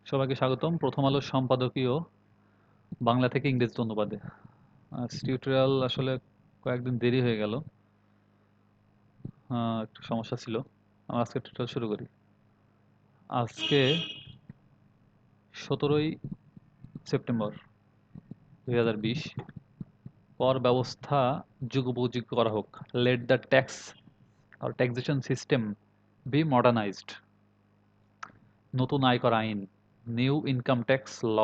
সবাইকে স্বাগতম প্রথম আলোর সম্পাদকীয় বাংলা থেকে ইংরেজিতে অনুবাদে। টিউটোরিয়াল আসলে কয়েকদিন দেরি হয়ে গেল, একটু সমস্যা ছিল। আমরা আজকে টিউটোরিয়াল শুরু করি। আজকে 17ই সেপ্টেম্বর 2020। কর ব্যবস্থা যুগোপযোগী করা হোক। লেট দ্য ট্যাক্স আর ট্যাক্সেশন সিস্টেম বি মডার্নাইজড। নতুন আয়কর আইন, নিউ ইনকাম ট্যাক্স ল।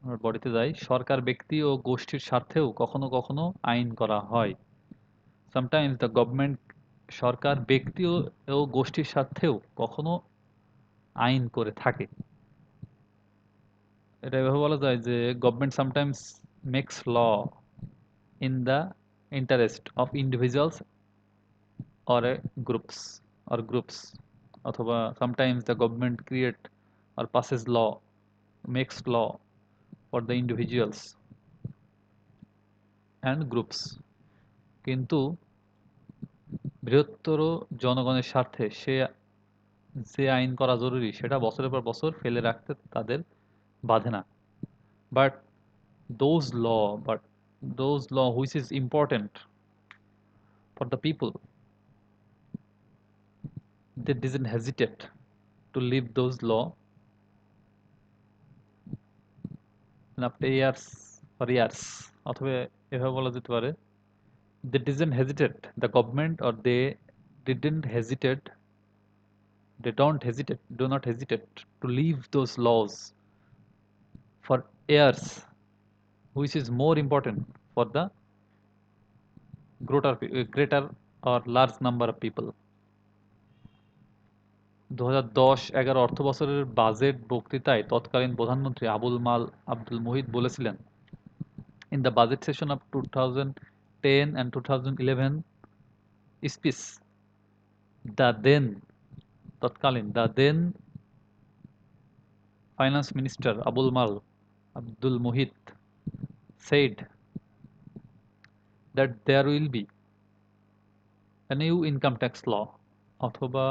আমরা বডিতে যাই। সরকার ব্যক্তি ও গোষ্ঠীর স্বার্থেও কখনো কখনো আইন করা হয়। সামটাইমস দ্য গভর্নমেন্ট, সরকার ব্যক্তি ও গোষ্ঠীর স্বার্থেও কখনো আইন করে থাকে। এটা এভাবে বলা যায় যে government sometimes makes law in the interest of individuals or a groups, অথবা sometimes the government create or passes law, makes law for the individuals and groups. কিন্তু বৃহত্তর জনগণের স্বার্থে সে যে আইন করা জরুরি সেটা বছরের পর বছর ফেলে রাখতে তাদের বাধে না। But those law but those law which is important for the people, they didn't hesitate to leave those law after years for years, অথবা এভাবে বলা যেতে পারে they didn't hesitate, the government, or they didn't hesitate, they don't hesitate, do not hesitate to leave those laws for years, which is more important for the greater or large number of people. 2010-11 অর্থবছরের budget বক্তৃতায় তৎকালীন প্রধানমন্ত্রী আব্দুল মুহিত বলেছিলেন, in the budget session of 2010 and 2011 speech, the then the then finance minister Abdul Muhit said that there will be a new income tax law, অথবা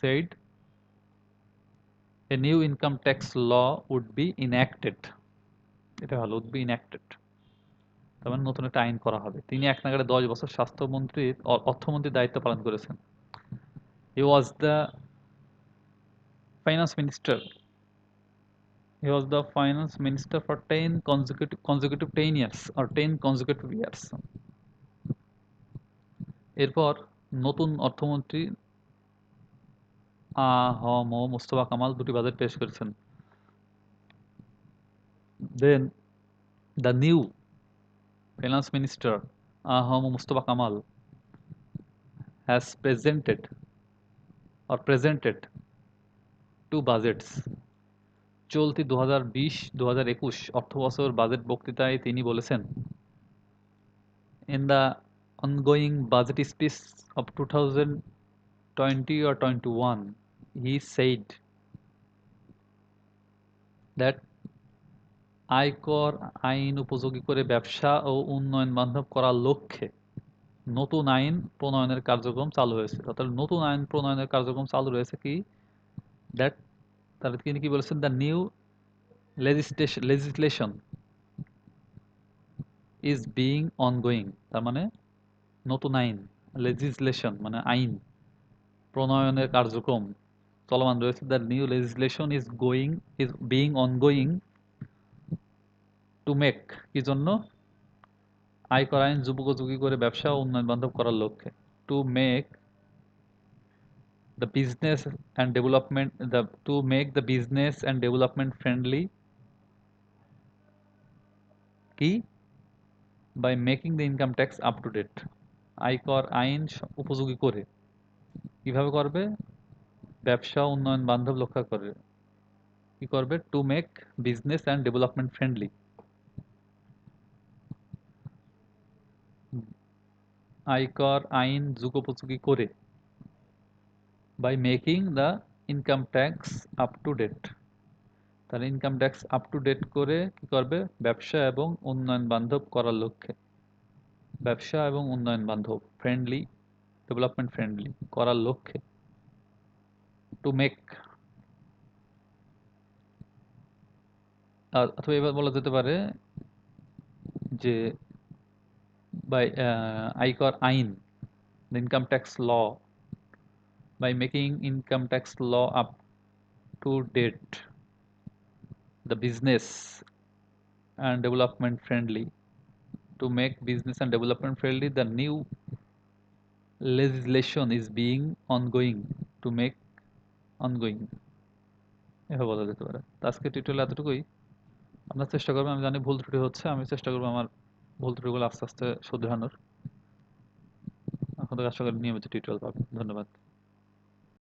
said a new income tax law would be enacted, এটা হলো would be enacted, তার মানে নতুন একটা আইন করা হবে। তিনি এক নাগাড়ে 10 বছর অর্থমন্ত্রীর দায়িত্ব পালন করেছেন। He was the finance minister he was the finance minister for 10 years or 10 consecutive years। এরপর নতুন অর্থমন্ত্রী আ হ ম মুস্তফা কামাল দুটি বাজেট পেশ করেছেন। Then the new finance minister Mustafa Kamal has presented two budgets। চলতি 2020-2021 অর্থবছর বাজেট বক্তৃতায় তিনি বলেছেন, in the ongoing budget speech of 2020 or 21 he said that আয়কর আইন উপযোগী করে ব্যবসা ও উন্নয়ন বান্ধব করার লক্ষ্যে নতুন আইন প্রণয়নের কার্যক্রম চালু হয়েছে। অর্থাৎ নতুন আইন প্রণয়নের কার্যক্রম চালু রয়েছে কি, দ্যাট তাহলে তিনি কি বলেছেন, the new legislation is being ongoing, তার মানে নতুন আইন, legislation মানে আইন, প্রণয়নের কার্যক্রম চলমান রয়েছে। The new legislation is being ongoing to make, কি জন্য, আয়কর আইন যুগোপযোগী করে ব্যবসা ও উন্নয়ন বান্ধব করার লক্ষ্যে। To make the business to make the business and development friendly, কি, by making the income tax up to date। আয়কর আইন উপযোগী করে কিভাবে করবে, ব্যবসা উন্নয়ন বান্ধব রক্ষা করে কি করবে, to make business and development friendly, আয়কর আইন যুগোপযোগী করে, by making the income tax up to date, তাহলে income tax up to date করে কি করবে, ব্যবসা এবং উন্নয়ন বান্ধব করার লক্ষ্যে, ব্যবসা এবং উন্নয়ন বান্ধব ফ্রেন্ডলি, ডেভেলপমেন্ট ফ্রেন্ডলি করার লক্ষ্যে, টু মেক অথবা এবার বলা যেতে পারে যে বাই আয়কর আইন, the income tax law, by making income tax law up to date, the business and development friendly, to make business and development friendly, the new legislation is being ongoing to make ongoing, এভাবে বলা যেতে পারে। তো আজকে tutorial এতটুকুই। আপনার চেষ্টা করবেন, আমি জানি ভুল ত্রুটি হচ্ছে, আমি চেষ্টা করবো আমার ভুল ত্রুটিগুলো আস্তে আস্তে শুধরানোর। এখন থেকে আশা করি নিয়মিত টিউটোরিয়াল পাবেন। ধন্যবাদ।